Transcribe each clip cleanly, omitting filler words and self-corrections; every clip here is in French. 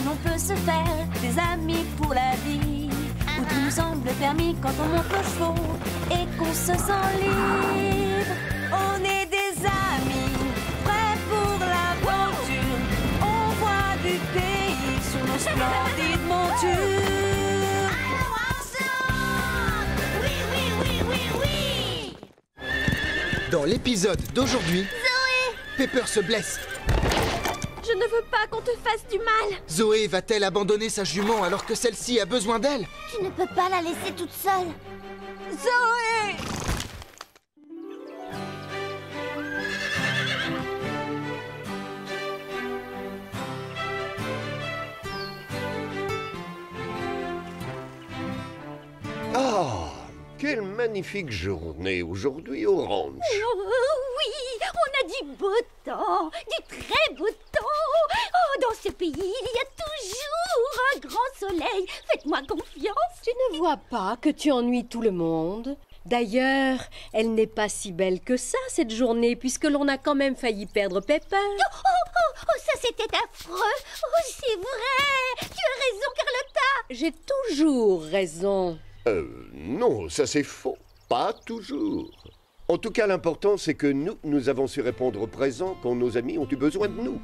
l'on peut se faire des amis pour la vie, où tout nous semble permis quand on monte aux chevaux et qu'on se sent libre. On est des amis, prêts pour l'aventure. On voit du pays sur nos splendides montures. Alors ensemble! Oui, oui, oui, oui, oui! Dans l'épisode d'aujourd'hui, Zoé! Pepper se blesse. Je ne veux pas qu'on te fasse du mal. Zoé va-t-elle abandonner sa jument alors que celle-ci a besoin d'elle? Tu ne peux pas la laisser toute seule. Zoé! Ah, quelle magnifique journée aujourd'hui au ranch. Oui, on a du beau temps, du très beau temps. Oh, dans ce pays, il y a toujours un grand soleil. Faites-moi confiance. Tu ne vois pas que tu ennuies tout le monde? D'ailleurs, elle n'est pas si belle que ça, cette journée, puisque l'on a quand même failli perdre Pepper. Oh, ça c'était affreux. Oh, c'est vrai. Tu as raison, Carlotta. J'ai toujours raison. Non, ça c'est faux. Pas toujours. En tout cas, l'important c'est que nous avons su répondre présent quand nos amis ont eu besoin de nous.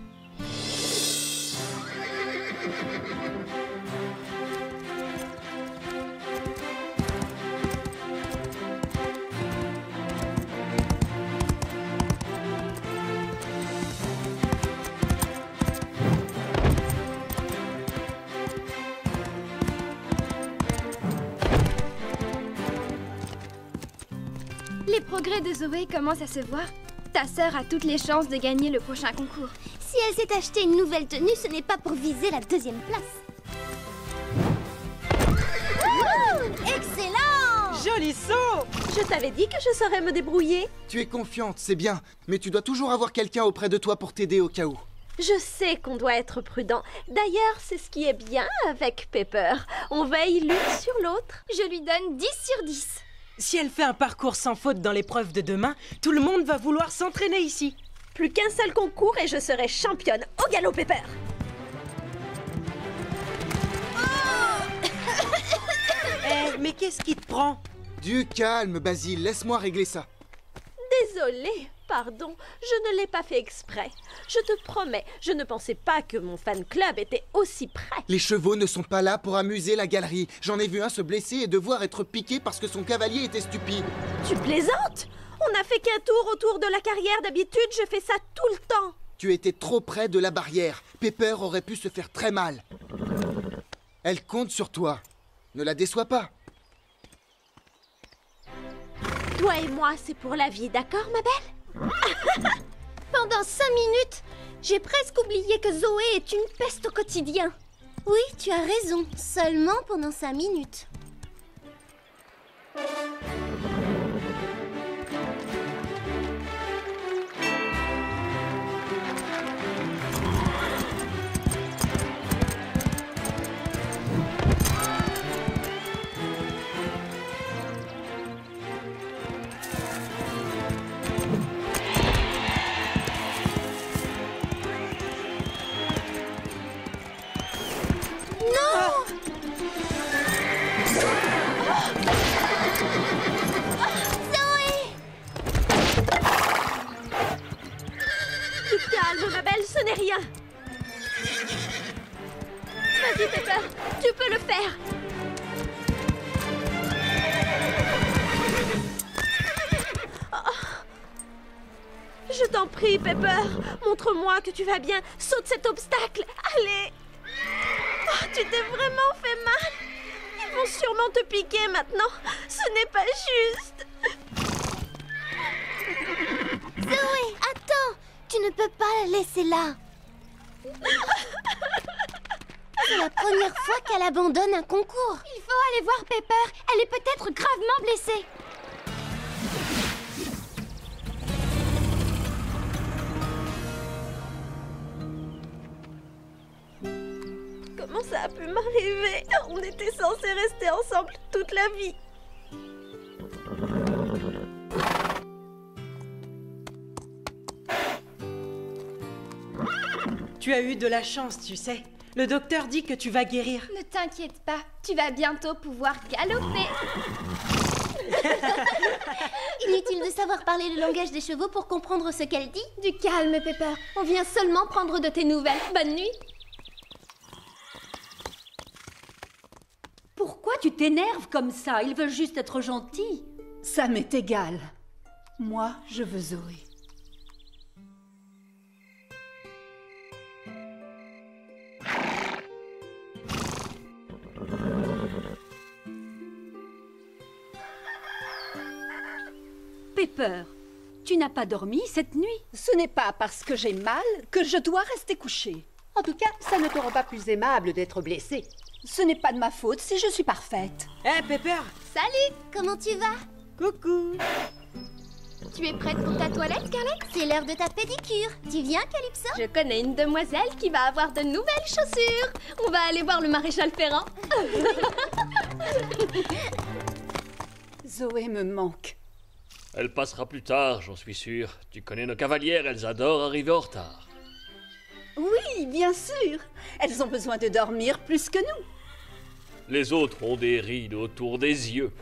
Les progrès de Zoé commencent à se voir. Ta sœur a toutes les chances de gagner le prochain concours. Si elle s'est acheté une nouvelle tenue, ce n'est pas pour viser la deuxième place. Excellent! Joli saut! Je t'avais dit que je saurais me débrouiller. Tu es confiante, c'est bien, mais tu dois toujours avoir quelqu'un auprès de toi pour t'aider au cas où. Je sais qu'on doit être prudent. D'ailleurs, c'est ce qui est bien avec Pepper. On veille l'une sur l'autre. Je lui donne 10 sur 10. Si elle fait un parcours sans faute dans l'épreuve de demain, tout le monde va vouloir s'entraîner ici. Plus qu'un seul concours et je serai championne au galop Pepper. Mais qu'est-ce qui te prend? Du calme, Basile, laisse-moi régler ça. Désolée, pardon, je ne l'ai pas fait exprès. Je te promets, je ne pensais pas que mon fan club était aussi prêt. Les chevaux ne sont pas là pour amuser la galerie. J'en ai vu un se blesser et devoir être piqué parce que son cavalier était stupide. Tu plaisantes? On n'a fait qu'un tour autour de la carrière. D'habitude, je fais ça tout le temps. Tu étais trop près de la barrière. Pepper aurait pu se faire très mal. Elle compte sur toi. Ne la déçois pas. Toi et moi, c'est pour la vie, d'accord, ma belle? Pendant 5 minutes, j'ai presque oublié que Zoé est une peste au quotidien. Oui, tu as raison. Seulement pendant 5 minutes. Ma belle, ce n'est rien. Vas-y, Pepper, tu peux le faire. Je t'en prie, Pepper. Montre-moi que tu vas bien. Saute cet obstacle. Allez. Oh, tu t'es vraiment fait mal. Ils vont sûrement te piquer maintenant. Ce n'est pas juste. Zoé, attends! Tu ne peux pas la laisser là. C'est la première fois qu'elle abandonne un concours. Il faut aller voir Pepper. Elle est peut-être gravement blessée. Comment ça a pu m'arriver? On était censés rester ensemble toute la vie. Tu as eu de la chance, tu sais. Le docteur dit que tu vas guérir. Ne t'inquiète pas, tu vas bientôt pouvoir galoper. Inutile de savoir parler le langage des chevaux pour comprendre ce qu'elle dit. Du calme, Pepper. On vient seulement prendre de tes nouvelles. Bonne nuit. Pourquoi tu t'énerves comme ça? Ils veulent juste être gentils. Ça m'est égal. Moi, je veux Zoé. Pepper, tu n'as pas dormi cette nuit? Ce n'est pas parce que j'ai mal que je dois rester couchée. En tout cas, ça ne te rend pas plus aimable d'être blessée. Ce n'est pas de ma faute si je suis parfaite. Hé, Pepper! Salut, comment tu vas? Coucou! Tu es prête pour ta toilette, Scarlett? C'est l'heure de ta pédicure. Tu viens, Calypso? Je connais une demoiselle qui va avoir de nouvelles chaussures. On va aller voir le maréchal Ferrand. Zoé me manque. Elle passera plus tard, j'en suis sûr. Tu connais nos cavalières, elles adorent arriver en retard. Oui, bien sûr. Elles ont besoin de dormir plus que nous. Les autres ont des rides autour des yeux.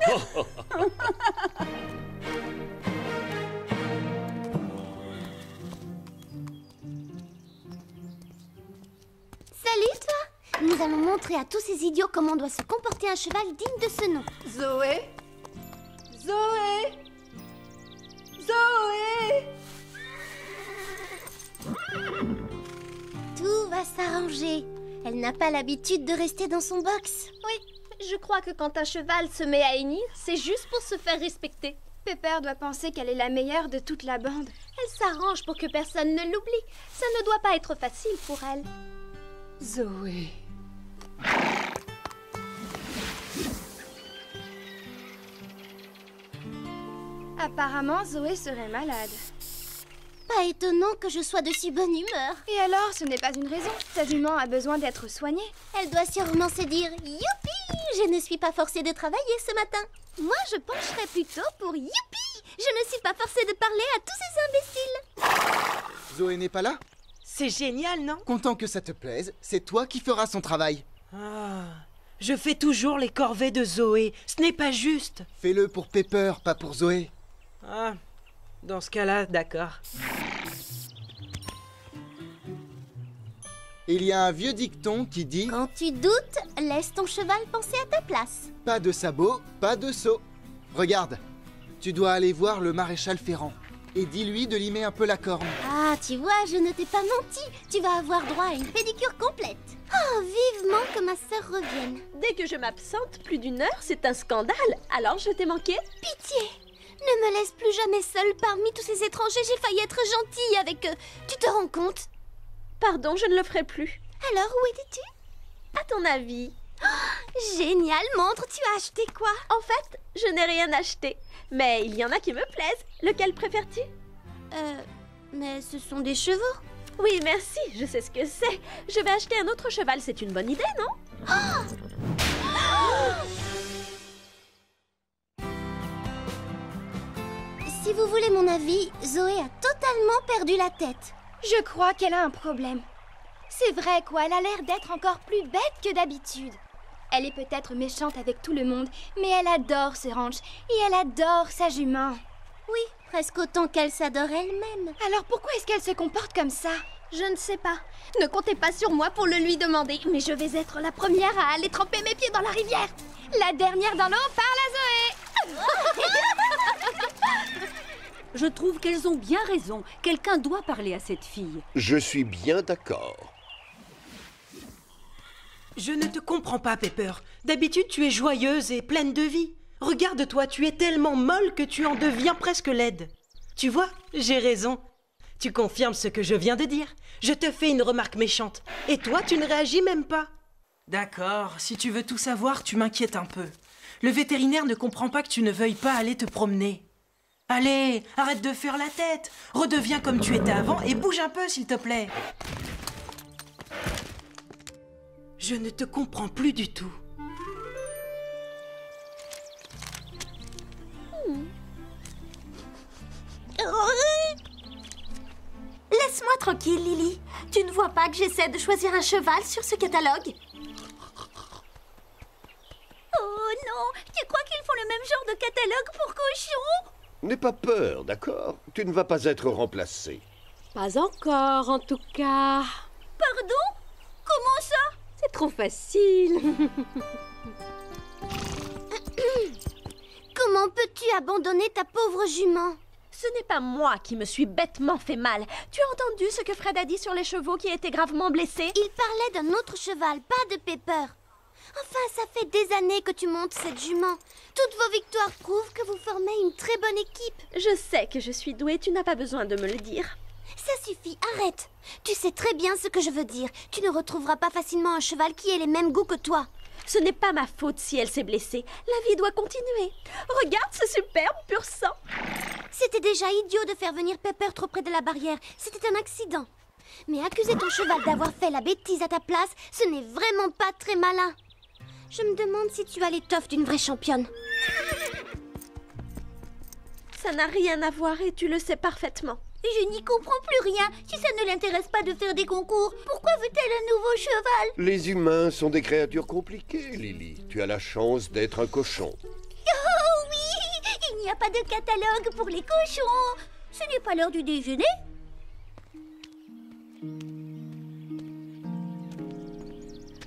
Salut, toi! Nous allons montrer à tous ces idiots comment doit se comporter un cheval digne de ce nom. Zoé? Zoé? Zoé? Tout va s'arranger. Elle n'a pas l'habitude de rester dans son box. Oui, je crois que quand un cheval se met à hennir, c'est juste pour se faire respecter. Pepper doit penser qu'elle est la meilleure de toute la bande. Elle s'arrange pour que personne ne l'oublie. Ça ne doit pas être facile pour elle. Zoé. Apparemment, Zoé serait malade. Pas étonnant que je sois de si bonne humeur. Et alors, ce n'est pas une raison. Ta jument a besoin d'être soignée. Elle doit sûrement se dire « Youpi! Je ne suis pas forcée de travailler ce matin. » Moi, je pencherais plutôt pour « Youpi! Je ne suis pas forcée de parler à tous ces imbéciles. » Zoé n'est pas là? C'est génial, non? Content que ça te plaise, c'est toi qui feras son travail. Ah, je fais toujours les corvées de Zoé. Ce n'est pas juste. Fais-le pour Pepper, pas pour Zoé. Ah, dans ce cas-là, d'accord. Il y a un vieux dicton qui dit Quand tu doutes, laisse ton cheval penser à ta place. « Pas de sabot, pas de seau ». Regarde, tu dois aller voir le maréchal Ferrand et dis-lui de limer un peu la corne. Ah, tu vois, je ne t'ai pas menti. Tu vas avoir droit à une pédicure complète. Oh, vivement que ma sœur revienne. Dès que je m'absente plus d'une heure, c'est un scandale. Alors je t'ai manqué? Pitié! Ne me laisse plus jamais seule parmi tous ces étrangers. J'ai failli être gentille avec eux. Tu te rends compte? Pardon, je ne le ferai plus. Alors, où étais-tu? À ton avis? Oh, génial, montre, tu as acheté quoi? En fait, je n'ai rien acheté. Mais il y en a qui me plaisent. Lequel préfères-tu? Mais ce sont des chevaux. Oui, merci, je sais ce que c'est. Je vais acheter un autre cheval, c'est une bonne idée, non? Si vous voulez mon avis, Zoé a totalement perdu la tête. Je crois qu'elle a un problème. C'est vrai quoi, elle a l'air d'être encore plus bête que d'habitude. Elle est peut-être méchante avec tout le monde, mais elle adore ce ranch et elle adore sa jument. Oui, presque autant qu'elle s'adore elle-même. Alors pourquoi est-ce qu'elle se comporte comme ça? Je ne sais pas. Ne comptez pas sur moi pour le lui demander, mais je vais être la première à aller tremper mes pieds dans la rivière. La dernière dans l'eau parle à Zoé. Je trouve qu'elles ont bien raison. Quelqu'un doit parler à cette fille. Je suis bien d'accord. Je ne te comprends pas, Pepper. D'habitude, tu es joyeuse et pleine de vie. Regarde-toi, tu es tellement molle que tu en deviens presque laide. Tu vois, j'ai raison. Tu confirmes ce que je viens de dire. Je te fais une remarque méchante. Et toi, tu ne réagis même pas. D'accord, si tu veux tout savoir, tu m'inquiètes un peu. Le vétérinaire ne comprend pas que tu ne veuilles pas aller te promener. Allez, arrête de faire la tête. Redeviens comme tu étais avant et bouge un peu, s'il te plaît. Je ne te comprends plus du tout. Laisse-moi tranquille, Lily. Tu ne vois pas que j'essaie de choisir un cheval sur ce catalogue? Oh non, tu crois qu'ils font le même genre de catalogue pour cochons? N'aie pas peur, d'accord? Tu ne vas pas être remplacé. Pas encore, en tout cas. Pardon? Comment ça? C'est trop facile. Comment peux-tu abandonner ta pauvre jument? Ce n'est pas moi qui me suis bêtement fait mal. Tu as entendu ce que Fred a dit sur les chevaux qui étaient gravement blessés? Il parlait d'un autre cheval, pas de Pepper. Enfin, ça fait des années que tu montes cette jument. Toutes vos victoires prouvent que vous formez une très bonne équipe. Je sais que je suis douée, tu n'as pas besoin de me le dire. Ça suffit, arrête. Tu sais très bien ce que je veux dire. Tu ne retrouveras pas facilement un cheval qui ait les mêmes goûts que toi. Ce n'est pas ma faute si elle s'est blessée. La vie doit continuer. Regarde ce superbe pur sang. C'était déjà idiot de faire venir Pepper trop près de la barrière. C'était un accident. Mais accuser ton cheval d'avoir fait la bêtise à ta place, ce n'est vraiment pas très malin. Je me demande si tu as l'étoffe d'une vraie championne. Ça n'a rien à voir et tu le sais parfaitement. Je n'y comprends plus rien. Si ça ne l'intéresse pas de faire des concours, pourquoi veut-elle un nouveau cheval? Les humains sont des créatures compliquées, Lily. Tu as la chance d'être un cochon. Oh oui! Il n'y a pas de catalogue pour les cochons. Ce n'est pas l'heure du déjeuner?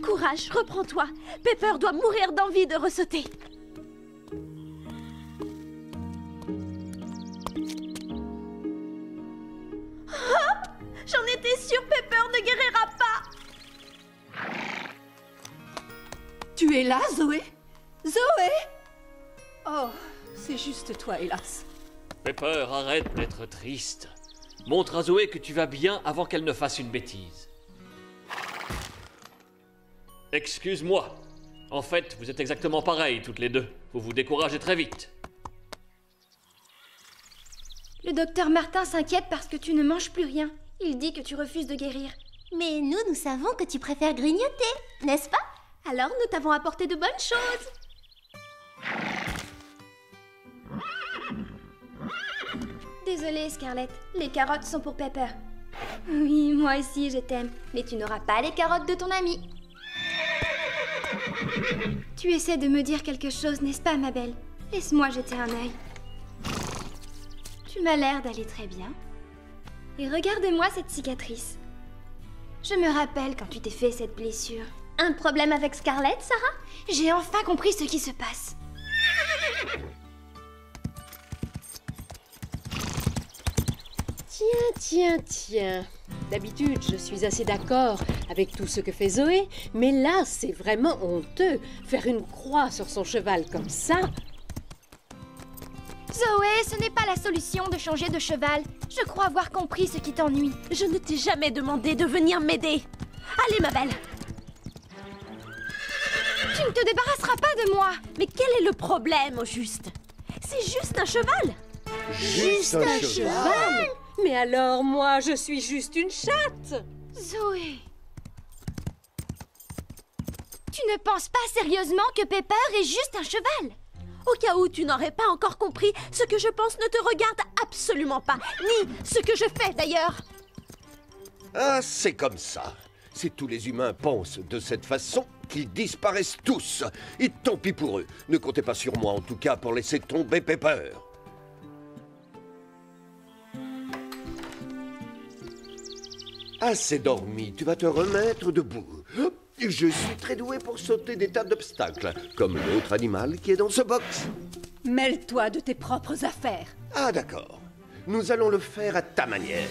Courage, reprends-toi. Pepper doit mourir d'envie de ressauter. Ah, j'en étais sûre, Pepper ne guérira pas. Tu es là, Zoé? Zoé? Oh, c'est juste toi, hélas. Pepper, arrête d'être triste. Montre à Zoé que tu vas bien avant qu'elle ne fasse une bêtise. Excuse-moi. En fait, vous êtes exactement pareils, toutes les deux. Vous vous découragez très vite. Le docteur Martin s'inquiète parce que tu ne manges plus rien. Il dit que tu refuses de guérir. Mais nous savons que tu préfères grignoter, n'est-ce pas? Alors nous t'avons apporté de bonnes choses. Désolée, Scarlett. Les carottes sont pour Pepper. Oui, moi aussi, je t'aime. Mais tu n'auras pas les carottes de ton ami. Tu essaies de me dire quelque chose, n'est-ce pas, ma belle? Laisse-moi jeter un œil. Tu m'as l'air d'aller très bien. Et regarde-moi cette cicatrice. Je me rappelle quand tu t'es fait cette blessure. Un problème avec Scarlett, Sarah? J'ai enfin compris ce qui se passe. Tiens. D'habitude, je suis assez d'accord avec tout ce que fait Zoé, mais là, c'est vraiment honteux. Faire une croix sur son cheval comme ça. Zoé, ce n'est pas la solution de changer de cheval. Je crois avoir compris ce qui t'ennuie. Je ne t'ai jamais demandé de venir m'aider. Allez, ma belle. Tu ne te débarrasseras pas de moi. Mais quel est le problème, au juste? C'est juste un cheval. Juste un cheval? Mais alors, moi, je suis juste une chatte. Zoé. Tu ne penses pas sérieusement que Pepper est juste un cheval? Au cas où tu n'aurais pas encore compris, ce que je pense ne te regarde absolument pas, ni ce que je fais d'ailleurs. Ah, c'est comme ça. Si tous les humains pensent de cette façon, qu'ils disparaissent tous. Et tant pis pour eux. Ne comptez pas sur moi, en tout cas, pour laisser tomber Pepper. Assez dormi, tu vas te remettre debout. Je suis très doué pour sauter des tas d'obstacles, comme l'autre animal qui est dans ce box. Mêle-toi de tes propres affaires. Ah, d'accord. Nous allons le faire à ta manière.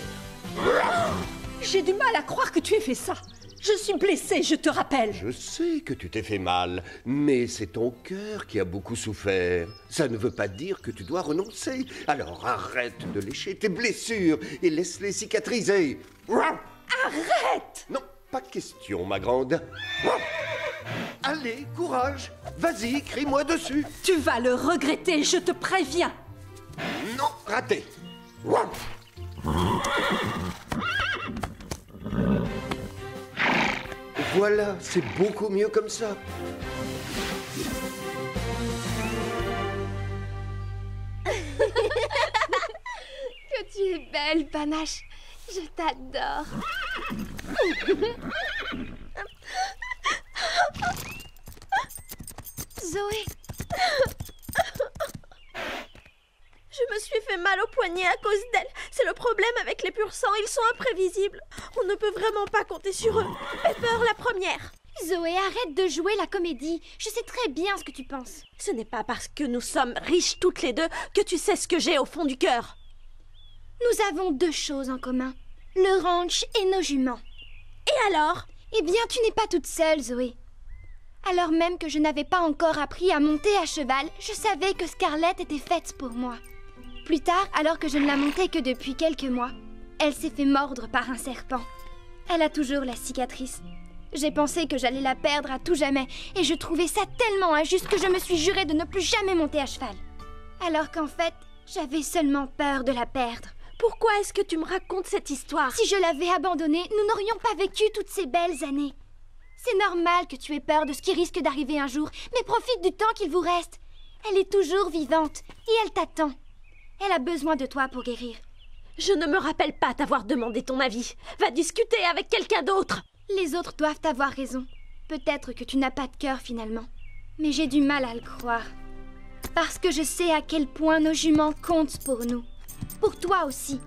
J'ai du mal à croire que tu aies fait ça. Je suis blessée, je te rappelle. Je sais que tu t'es fait mal, mais c'est ton cœur qui a beaucoup souffert. Ça ne veut pas dire que tu dois renoncer. Alors arrête de lécher tes blessures et laisse-les cicatriser. Arrête! Non, pas question, ma grande. Allez, courage. Vas-y, crie-moi dessus. Tu vas le regretter, je te préviens. Non, raté. Voilà, c'est beaucoup mieux comme ça. Que tu es belle, Panache. Je t'adore. Zoé. Je me suis fait mal au poignet à cause d'elle. C'est le problème avec les pur sang, ils sont imprévisibles. On ne peut vraiment pas compter sur eux. Pepper, la première. Zoé, arrête de jouer la comédie. Je sais très bien ce que tu penses. Ce n'est pas parce que nous sommes riches toutes les deux que tu sais ce que j'ai au fond du cœur. Nous avons deux choses en commun. Le ranch et nos juments. Et alors? Eh bien, tu n'es pas toute seule, Zoé. Alors même que je n'avais pas encore appris à monter à cheval, je savais que Scarlett était faite pour moi. Plus tard, alors que je ne la montais que depuis quelques mois, elle s'est fait mordre par un serpent. Elle a toujours la cicatrice. J'ai pensé que j'allais la perdre à tout jamais, et je trouvais ça tellement injuste que je me suis juré de ne plus jamais monter à cheval. Alors qu'en fait, j'avais seulement peur de la perdre. Pourquoi est-ce que tu me racontes cette histoire? Si je l'avais abandonnée, nous n'aurions pas vécu toutes ces belles années. C'est normal que tu aies peur de ce qui risque d'arriver un jour, mais profite du temps qu'il vous reste. Elle est toujours vivante, et elle t'attend. Elle a besoin de toi pour guérir. Je ne me rappelle pas t'avoir demandé ton avis. Va discuter avec quelqu'un d'autre. Les autres doivent avoir raison. Peut-être que tu n'as pas de cœur finalement. Mais j'ai du mal à le croire. Parce que je sais à quel point nos juments comptent pour nous. Pour toi aussi.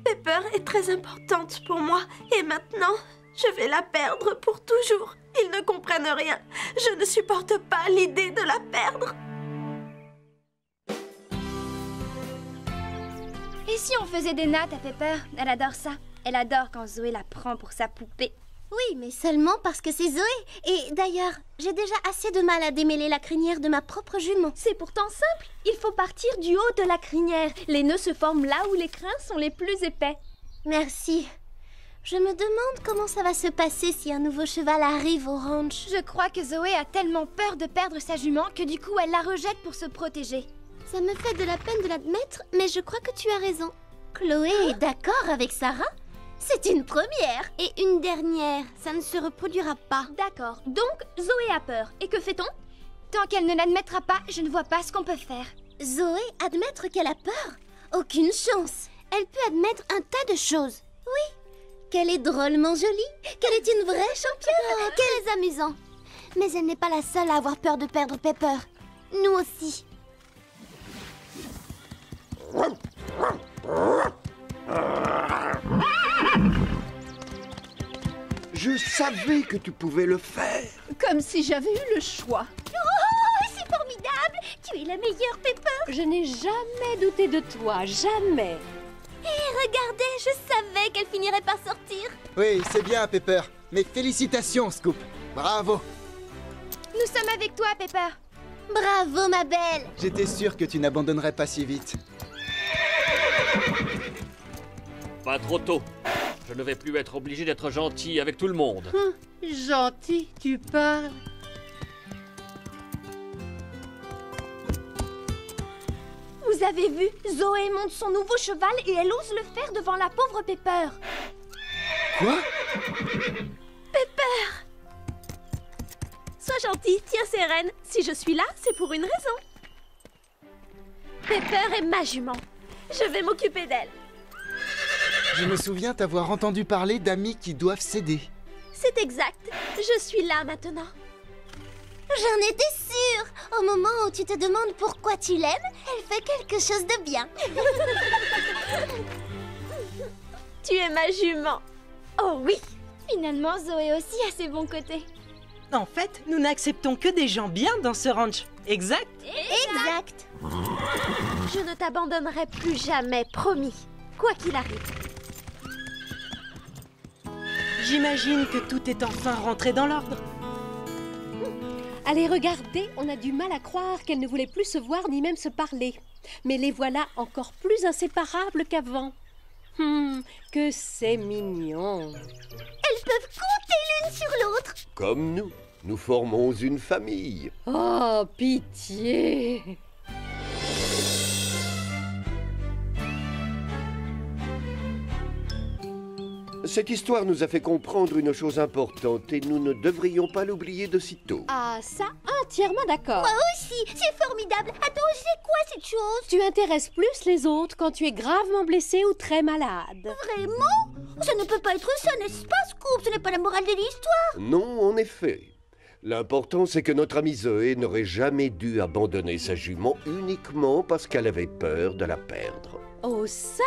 Pepper est très importante pour moi. Et maintenant, je vais la perdre pour toujours. Ils ne comprennent rien. Je ne supporte pas l'idée de la perdre. Et si on faisait des nattes à Pepper? Elle adore ça. Elle adore quand Zoé la prend pour sa poupée. Oui, mais seulement parce que c'est Zoé. Et d'ailleurs, j'ai déjà assez de mal à démêler la crinière de ma propre jument. C'est pourtant simple. Il faut partir du haut de la crinière. Les nœuds se forment là où les crins sont les plus épais. Merci. Je me demande comment ça va se passer si un nouveau cheval arrive au ranch. Je crois que Zoé a tellement peur de perdre sa jument que du coup elle la rejette pour se protéger. Ça me fait de la peine de l'admettre, mais je crois que tu as raison. Chloé est d'accord avec Sarah? C'est une première. Et une dernière, ça ne se reproduira pas. D'accord, donc Zoé a peur. Et que fait-on? Tant qu'elle ne l'admettra pas, je ne vois pas ce qu'on peut faire. Zoé, admettre qu'elle a peur? Aucune chance. Elle peut admettre un tas de choses. Oui, qu'elle est drôlement jolie, qu'elle est une vraie championne, qu'elle est amusante. Mais elle n'est pas la seule à avoir peur de perdre Pepper. Nous aussi. Je savais que tu pouvais le faire. Comme si j'avais eu le choix. Oh, c'est formidable! Tu es la meilleure, Pepper! Je n'ai jamais douté de toi, jamais. Et regardez, je savais qu'elle finirait par sortir. Oui, c'est bien, Pepper. Mais félicitations, Scoop. Bravo. Nous sommes avec toi, Pepper. Bravo, ma belle. J'étais sûr que tu n'abandonnerais pas si vite. Pas trop tôt. Je ne vais plus être obligé d'être gentil avec tout le monde. Gentil, tu parles. Vous avez vu? Zoé monte son nouveau cheval et elle ose le faire devant la pauvre Pepper. Quoi? Pepper! Sois gentille, tiens ses rênes. Si je suis là, c'est pour une raison. Pepper est ma jument. Je vais m'occuper d'elle. Je me souviens t'avoir entendu parler d'amis qui doivent céder. C'est exact. Je suis là maintenant. J'en étais sûre. Au moment où tu te demandes pourquoi tu l'aimes, elle fait quelque chose de bien. Tu es ma jument. Oh oui. Finalement, Zoé aussi a ses bons côtés. En fait, nous n'acceptons que des gens bien dans ce ranch. Exact? Exact. Je ne t'abandonnerai plus jamais, promis. Quoi qu'il arrive. J'imagine que tout est enfin rentré dans l'ordre. Allez, regardez, on a du mal à croire qu'elles ne voulaient plus se voir ni même se parler. Mais les voilà encore plus inséparables qu'avant. Que c'est mignon. Elles peuvent compter l'une sur l'autre. Comme nous formons une famille. Oh, pitié! Cette histoire nous a fait comprendre une chose importante et nous ne devrions pas l'oublier de sitôt. Ah, ça, entièrement d'accord. Moi aussi, c'est formidable. Attends, c'est quoi cette chose? Tu intéresses plus les autres quand tu es gravement blessé ou très malade. Vraiment? Ça ne peut pas être ça, n'est-ce pas, Scoop? Ce n'est pas la morale de l'histoire. Non, en effet. L'important, c'est que notre amie Zoé n'aurait jamais dû abandonner sa jument uniquement parce qu'elle avait peur de la perdre. Oh, ça?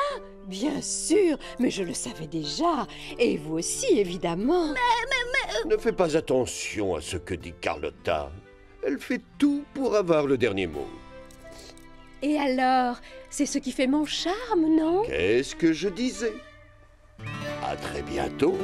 Bien sûr, mais je le savais déjà. Et vous aussi, évidemment. Ne fais pas attention à ce que dit Carlotta. Elle fait tout pour avoir le dernier mot. Et alors, c'est ce qui fait mon charme, non? Qu'est-ce que je disais? À très bientôt.